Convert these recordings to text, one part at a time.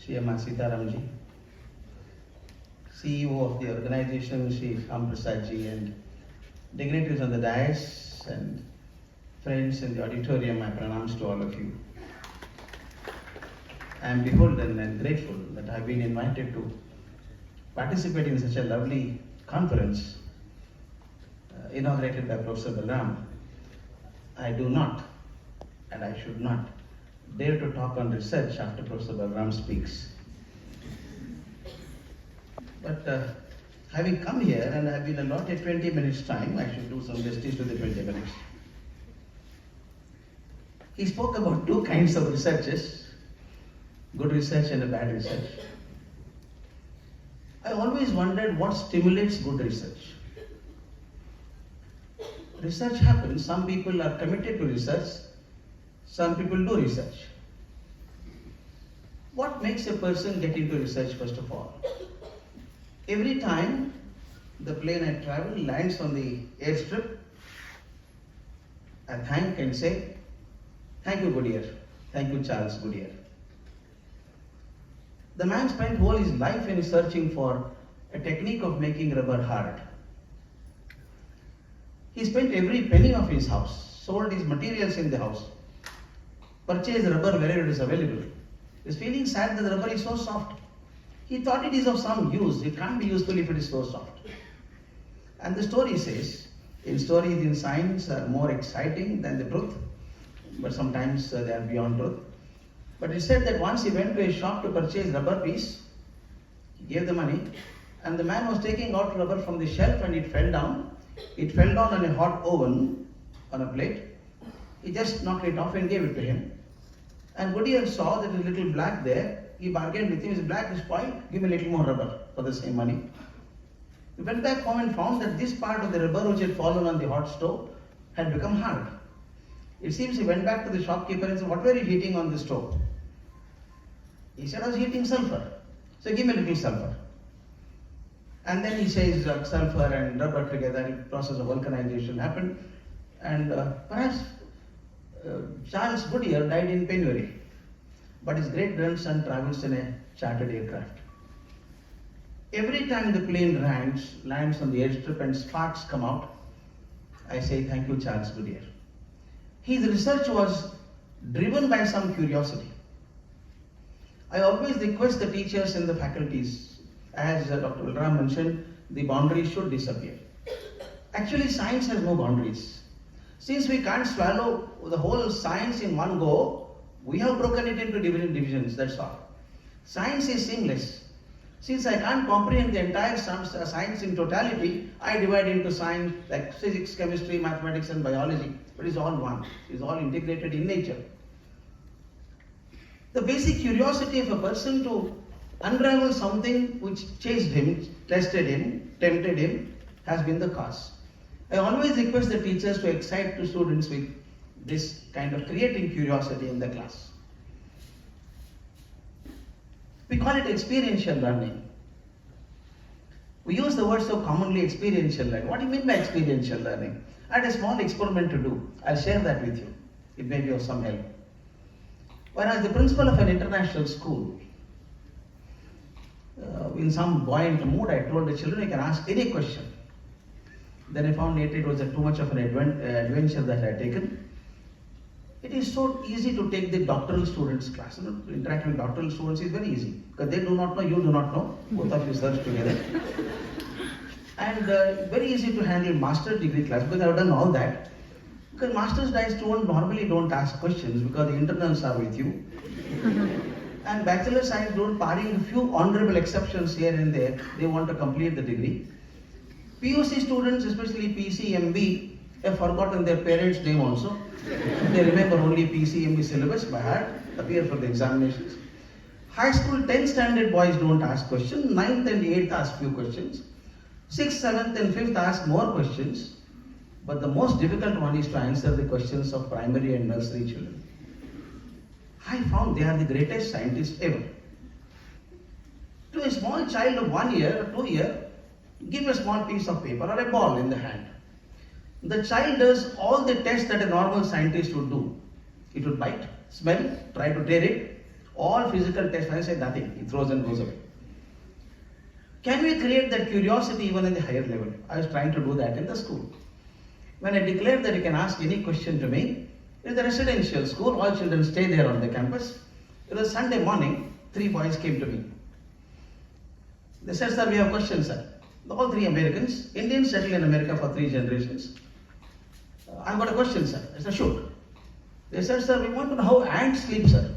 Shri Sitaramji, CEO of the organization, Shri Prasadji, and dignitaries on the dais and friends in the auditorium, my pranams to all of you. I am beholden and grateful that I have been invited to participate in such a lovely conference inaugurated by Professor Balram. I do not, and I should not, dare to talk on research after Professor Balram speaks. But having come here and I have been allotted 20 minutes time, I should do some justice to the 20 minutes. He spoke about two kinds of researches, good research and a bad research. I always wondered what stimulates good research. Research happens, some people are committed to research, some people do research. What makes a person get into research first of all? Every time the plane I travel lands on the airstrip, I thank and say, thank you Goodyear, thank you Charles Goodyear. The man spent all his life in searching for a technique of making rubber hard. He spent every penny of his house, sold his materials in the house, purchased rubber wherever it is available. He is feeling sad that the rubber is so soft. He thought it is of some use. It can't be useful if it is so soft. And the story says, stories in science are more exciting than the truth, but sometimes they are beyond truth. But it said that once he went to a shop to purchase rubber piece, he gave the money, and the man was taking out rubber from the shelf and it fell down. It fell down on a hot oven on a plate. He just knocked it off and gave it to him. And Goodyear saw that a little black there. He bargained with him, his black is spoiled, give me a little more rubber for the same money. He went back home and found that this part of the rubber which had fallen on the hot stove had become hard. It seems he went back to the shopkeeper and said, what were you heating on the stove? He said, I was heating sulfur. So give me a little sulfur. And then he says sulfur and rubber together, the process of vulcanization happened. And perhaps Charles Goodyear died in penury, but his great grandson travels in a chartered aircraft. Every time the plane lands on the airstrip and sparks come out, I say thank you Charles Goodyear. His research was driven by some curiosity. I always request the teachers and the faculties, as Dr. Balram mentioned, the boundaries should disappear. Actually, science has no boundaries. Since we can't swallow the whole science in one go, we have broken it into different divisions, that's all. Science is seamless. Since I can't comprehend the entire science in totality, I divide into science like physics, chemistry, mathematics and biology, but it's all one. It's all integrated in nature. The basic curiosity of a person to unravel something which chased him, tested him, tempted him, has been the cause. I always request the teachers to excite the students with this kind of creating curiosity in the class. We call it experiential learning. We use the word so commonly, experiential learning. What do you mean by experiential learning? I had a small experiment to do. I'll share that with you. It may be of some help. When I was the principal of an international school, in some buoyant mood, I told the children, you can ask any question. Then I found later it was too much of an adventure that I had taken. It is so easy to take the doctoral students class. Interacting with doctoral students is very easy because they do not know, you do not know. Both of you search together. And very easy to handle master's degree class because I have done all that. Because master's students normally don't ask questions because the internals are with you. And bachelor science students, barring a few honorable exceptions here and there, they want to complete the degree. PUC students, especially PCMB, have forgotten their parents' name also. They remember only PCMB syllabus by heart, appear for the examinations. High school 10th standard boys don't ask questions, 9th and 8th ask few questions. 6th, 7th and 5th ask more questions. But the most difficult one is to answer the questions of primary and nursery children. I found they are the greatest scientists ever. To a small child of 1 year or 2 years, give a small piece of paper or a ball in the hand. The child does all the tests that a normal scientist would do. It would bite, smell, try to tear it, All physical tests, I say nothing. He throws and goes away. Can we create that curiosity even in the higher level? I was trying to do that in the school. When I declared that you can ask any question to me, it is a residential school, all children stay there on the campus. It was Sunday morning, 3 boys came to me. They said, sir, we have questions, sir. All 3 Americans, Indians settled in America for 3 generations. I've got a question, sir. I said, shoot. They said, sir, we want to know how ant sleeps, sir.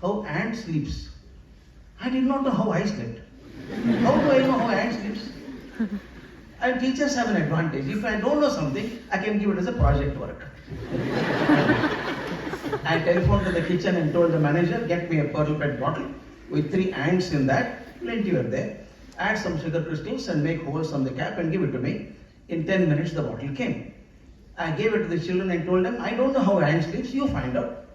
How ant sleeps. I did not know how I slept. How do I know how ant sleeps? And teachers have an advantage. If I don't know something, I can give it as a project work. I telephoned to the kitchen and told the manager, get me a pearl pet bottle with 3 ants in that, plenty were there. Add some sugar crystals and make holes on the cap and give it to me. In 10 minutes, the bottle came. I gave it to the children and told them, I don't know how ant sleeps, you find out.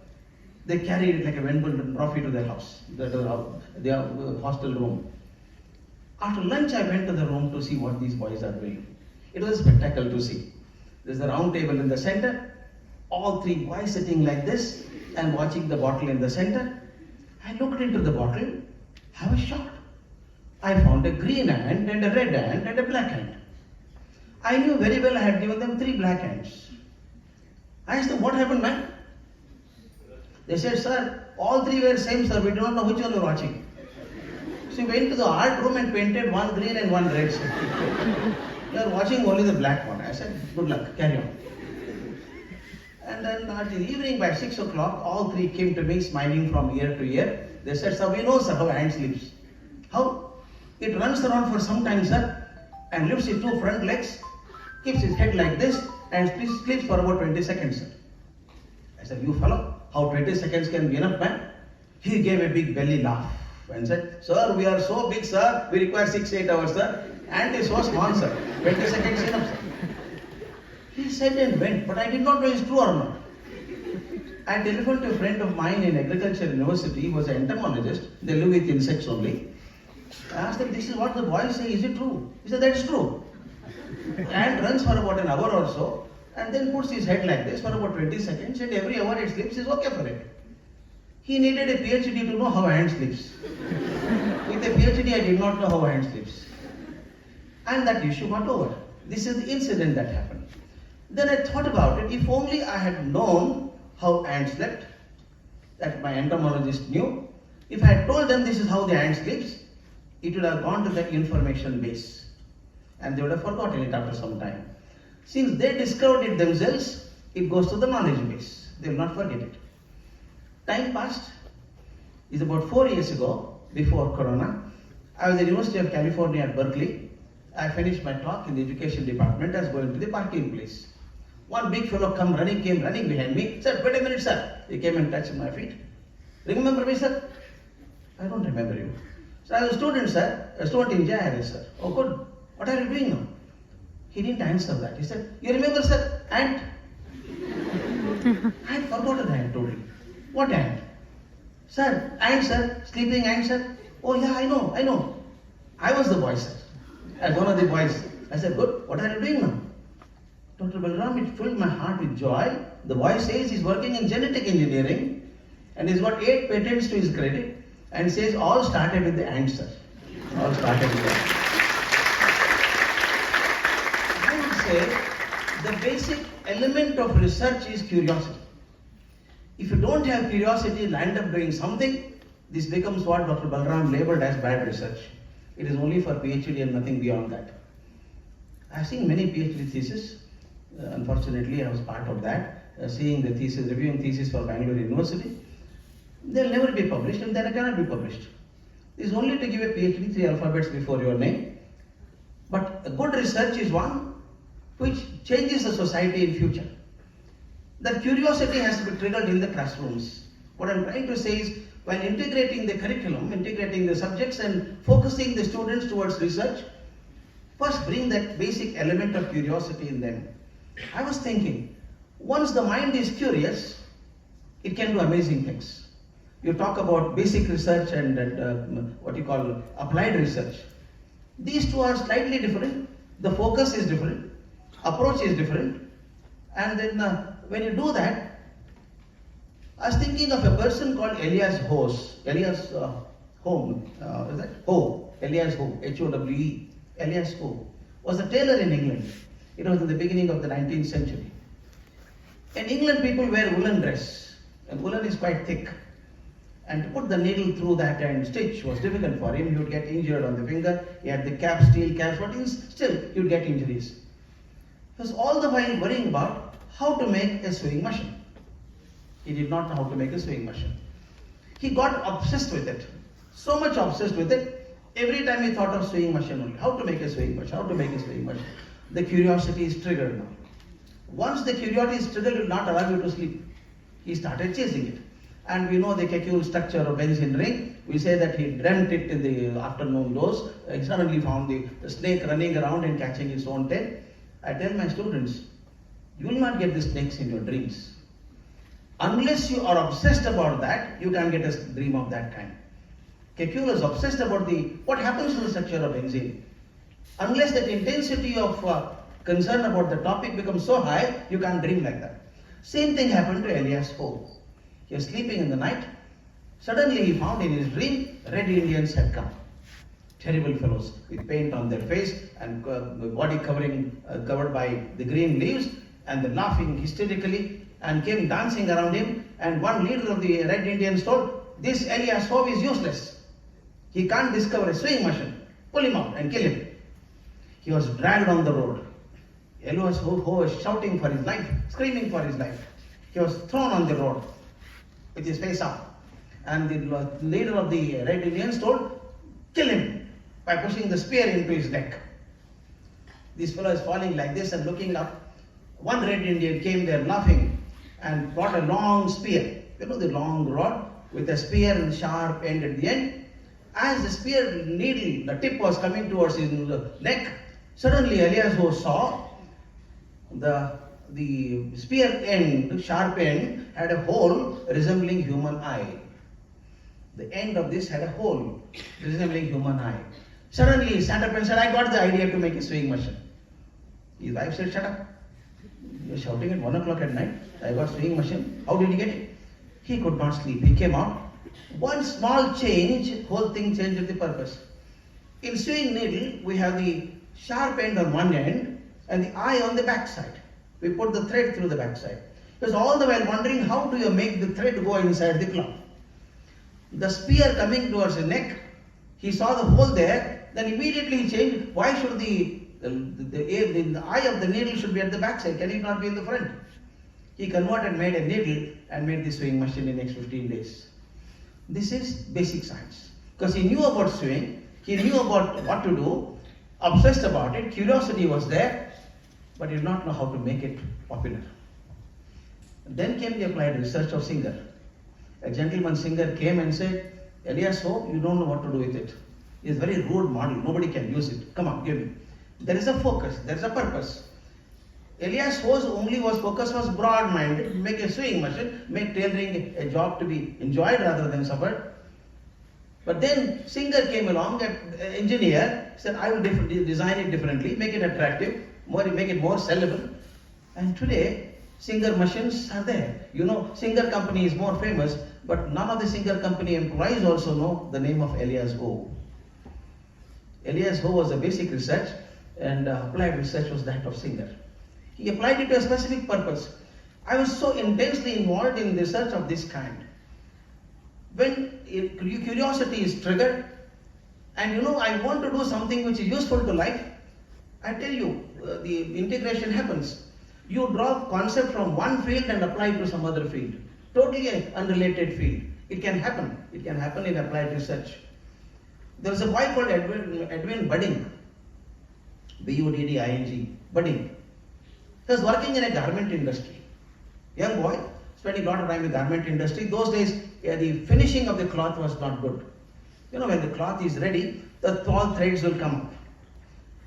They carried it like a Wimbledon trophy to their house, their hostel room. After lunch, I went to the room to see what these boys are doing. It was a spectacle to see. There's a round table in the center, all 3 boys sitting like this and watching the bottle in the center. I looked into the bottle, I was shocked. I found a green ant and a red ant and a black ant. I knew very well I had given them 3 black ants. I asked them, what happened, man? They said, sir, all 3 were same, sir. We do not know which one we were watching. So we went to the art room and painted 1 green and 1 red. You are watching only the black one. I said, good luck, carry on. And then at the evening by 6 o'clock, all 3 came to me smiling from ear to ear. They said, sir, we know, sir, how ant sleeps. How? It runs around for some time, sir, and lifts its 2 front legs, keeps its head like this, and sleeps for about 20 seconds, sir. I said, you fellow, how 20 seconds can be enough, man? He gave a big belly laugh and said, sir, we are so big, sir, we require 6-8 hours, sir. Ant is so small, sir. 20 seconds enough, sir. He said and went, but I did not know it's true or not. I telephoned to a friend of mine in Agriculture University, he was an entomologist, they live with insects only. I asked him, this is what the boys say, is it true? He said, that's true. Ant runs for about an hour or so, and then puts his head like this for about 20 seconds, and every hour it sleeps is okay for it. He needed a PhD to know how ant sleeps. With a PhD, I did not know how ant sleeps. And that issue got over. This is the incident that happened. Then I thought about it, if only I had known how ants slept, that my entomologist knew. If I had told them this is how the ant sleeps, it would have gone to the information base. And they would have forgotten it after some time. Since they discovered it themselves, it goes to the knowledge base. They will not forget it. Time passed. It's about 4 years ago, before Corona. I was at the University of California at Berkeley. I finished my talk in the education department. I was going to the parking place. One big fellow came running behind me. Sir, wait a minute, sir. He came and touched my feet. Remember me, sir? I don't remember you. So I was a student, sir. A student in JRS, sir. Oh, good. What are you doing now? He didn't answer that. He said, you remember, sir, ant? I had forgotten the ant totally. What ant? Sir, ant, sir. Sleeping ant, sir. Oh, yeah, I know. I was the boy, sir. I was one of the boys. I said, good. What are you doing now? Dr. Balram, it filled my heart with joy. The boy says he's working in genetic engineering and he's got 8 patents to his credit and says all started with the ant, sir. All started with the ant. I would say the basic element of research is curiosity. If you don't have curiosity, you'll end up doing something. This becomes what Dr. Balram labeled as bad research. It is only for PhD and nothing beyond that. I've seen many PhD theses. Unfortunately, I was part of that, seeing the thesis, reviewing thesis for Bangalore University. They'll never be published and then they cannot be published. It is only to give a PhD 3 alphabets before your name. But a good research is one which changes the society in future. That curiosity has to be triggered in the classrooms. What I'm trying to say is, while integrating the curriculum, integrating the subjects and focusing the students towards research, first bring that basic element of curiosity in them. I was thinking, once the mind is curious, it can do amazing things. You talk about basic research and what you call applied research. These two are slightly different. The focus is different, approach is different, and then when you do that, I was thinking of a person called Elias Home, is that? Ho, Elias Ho, Howe, Elias Ho, was a tailor in England. It was in the beginning of the 19th century. In England, people wear woolen dress, and woolen is quite thick. And to put the needle through that and stitch was difficult for him. He would get injured on the finger. He had the cap, steel caps, but still he would get injuries. He was all the while worrying about how to make a sewing machine. He did not know how to make a sewing machine. He got obsessed with it. So much obsessed with it, every time he thought of sewing machine only. How to make a sewing machine, how to make a sewing machine. The curiosity is triggered now. Once the curiosity is triggered, it will not allow you to sleep. He started chasing it. And we know the Kekule structure of benzene ring. We say that he dreamt it in the afternoon dose. He suddenly found the snake running around and catching its own tail. I tell my students, you will not get the snakes in your dreams. Unless you are obsessed about that, you can't get a dream of that kind. Kekule is obsessed about what happens to the structure of benzene. Unless that intensity of concern about the topic becomes so high, you can't dream like that. Same thing happened to Elias Howe. He was sleeping in the night. Suddenly he found in his dream, Red Indians had come. Terrible fellows with paint on their face and body covered by the green leaves, and they're laughing hysterically and came dancing around him. And one leader of the Red Indians told, this Elias Howe is useless. He can't discover a sewing machine. Pull him out and kill him. He was dragged on the road. Elias Howe was shouting for his life, screaming for his life. He was thrown on the road with his face up. And the leader of the Red Indians told, kill him by pushing the spear into his neck. This fellow is falling like this and looking up. One Red Indian came there laughing and brought a long spear. You know the long rod with a spear and sharp end at the end. As the spear needle, the tip was coming towards his neck, suddenly Elias Howe saw the spear end, the sharp end, had a hole resembling human eye. The end of this had a hole resembling human eye. Suddenly he sat up and said, I got the idea to make a sewing machine. His wife said, shut up. You're shouting at 1 o'clock at night. I got sewing machine. How did he get it? He could not sleep. He came out. One small change, whole thing changed the purpose. In sewing needle, we have the sharp end on one end and the eye on the back side. We put the thread through the back side. He was all the while wondering, how do you make the thread go inside the cloth? The spear coming towards the neck, he saw the hole there, then immediately he changed, why should the eye of the needle should be at the back side? Can it not be in the front? He converted, made a needle and made the sewing machine in the next 15 days. This is basic science. Because he knew about sewing, he knew about what to do, obsessed about it, curiosity was there, but he did not know how to make it popular. Then came the applied research of Singer. A gentleman Singer came and said, Elias Howe, you don't know what to do with it. It's a very rude model, nobody can use it. Come on, give me. There is a focus, there is a purpose. Elias Howe's focus was broad-minded, make a sewing machine, make tailoring a job to be enjoyed rather than suffered. But then Singer came along, an engineer, said, I will design it differently, make it attractive, make it more sellable. And today, Singer machines are there. You know, Singer company is more famous, but none of the Singer company employees also know the name of Elias Howe. Elias Howe was a basic research, and applied research was that of Singer. He applied it to a specific purpose. I was so intensely involved in research of this kind. When curiosity is triggered, and I want to do something which is useful to life, I tell you, the integration happens. You draw concept from one field and apply it to some other field. Totally unrelated field. It can happen. It can happen in applied research. There was a boy called Edwin Budding, Budding, Budding. He was working in a garment industry. Young boy, spending a lot of time in the garment industry. Those days, the finishing of the cloth was not good. When the cloth is ready, the tall threads will come up.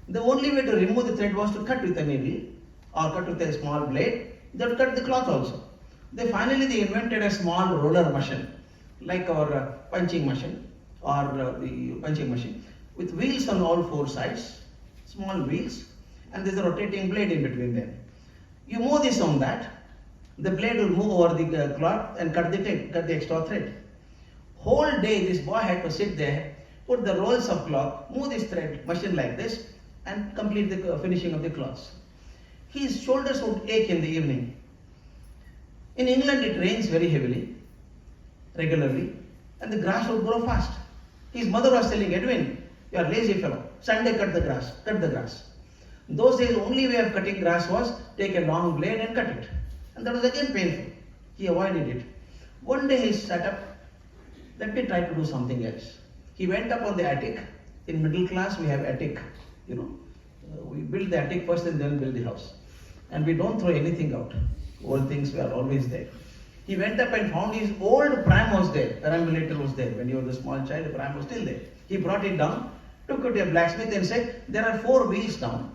The only way to remove the thread was to cut with a needle or cut with a small blade. They would cut the cloth also. They invented a small roller machine, like our punching machine or the punching machine, with wheels on all four sides, small wheels, and there's a rotating blade in between them. You move this on that, The blade will move over the cloth and cut the extra thread. Whole day this boy had to sit there, put the rolls of cloth, move this thread machine like this, and complete the finishing of the cloths. His shoulders would ache in the evening. In England it rains very heavily, regularly, and the grass would grow fast. His mother was telling, Edwin, you are lazy fellow. Sunday cut the grass. In those days, the only way of cutting grass was take a long blade and cut it. And that was again painful. He avoided it. One day he sat up, let me try to do something else. He went up on the attic. In middle class, we have attic, we build the attic first and then build the house. And we don't throw anything out. Old things were always there. He went up and found his old pram was there. Perambulator was there. When he was a small child, the pram was still there. He brought it down, took it to a blacksmith and said, there are 4 wheels now.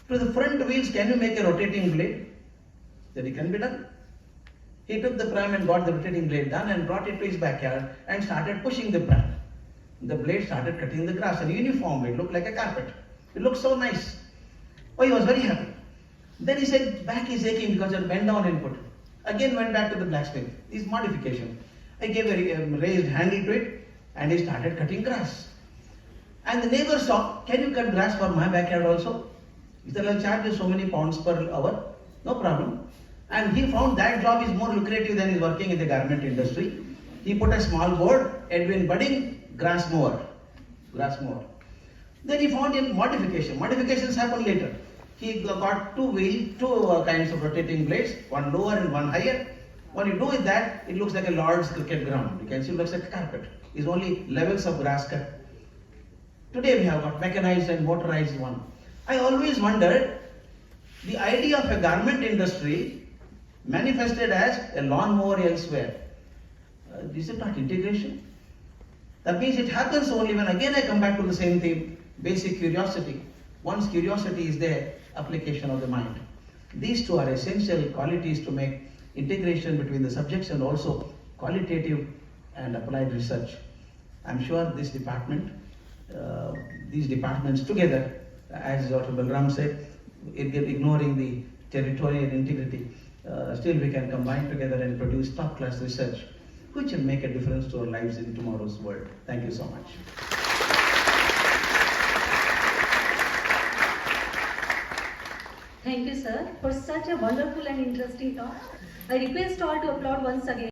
To the front wheels, can you make a rotating blade? Said, it can be done. He took the pram and got the rotating blade done and brought it to his backyard and started pushing the pram. The blade started cutting the grass and uniformly, it looked like a carpet. It looked so nice. Oh, he was very happy. Then he said, back is aching because I bent down and put. Again went back to the blacksmith. This modification. I gave a raised handle to it and he started cutting grass. And the neighbor saw, can you cut grass for my backyard also? He said, I'll charge you so many pounds per hour. No problem. And he found that job is more lucrative than his working in the garment industry. He put a small board, Edwin Budding, grass mower. Then he found in modification. Modifications happen later. He got 2 kinds of rotating blades, one lower and one higher. When you do with that, it looks like a Lord's cricket ground. You can see it looks like a carpet. It's only levels of grass cut. Today we have got mechanized and motorized one. I always wondered, the idea of a garment industry manifested as a lawnmower elsewhere. Is it not integration? That means it happens only when again I come back to the same theme, basic curiosity. Once curiosity is there, application of the mind. These two are essential qualities to make integration between the subjects and also qualitative and applied research. I'm sure this department, these departments together, as Dr. Balram said, ignoring the territorial integrity, still we can combine together and produce top-class research which will make a difference to our lives in tomorrow's world. Thank you so much. Thank you, sir, for such a wonderful and interesting talk. I request all to applaud once again.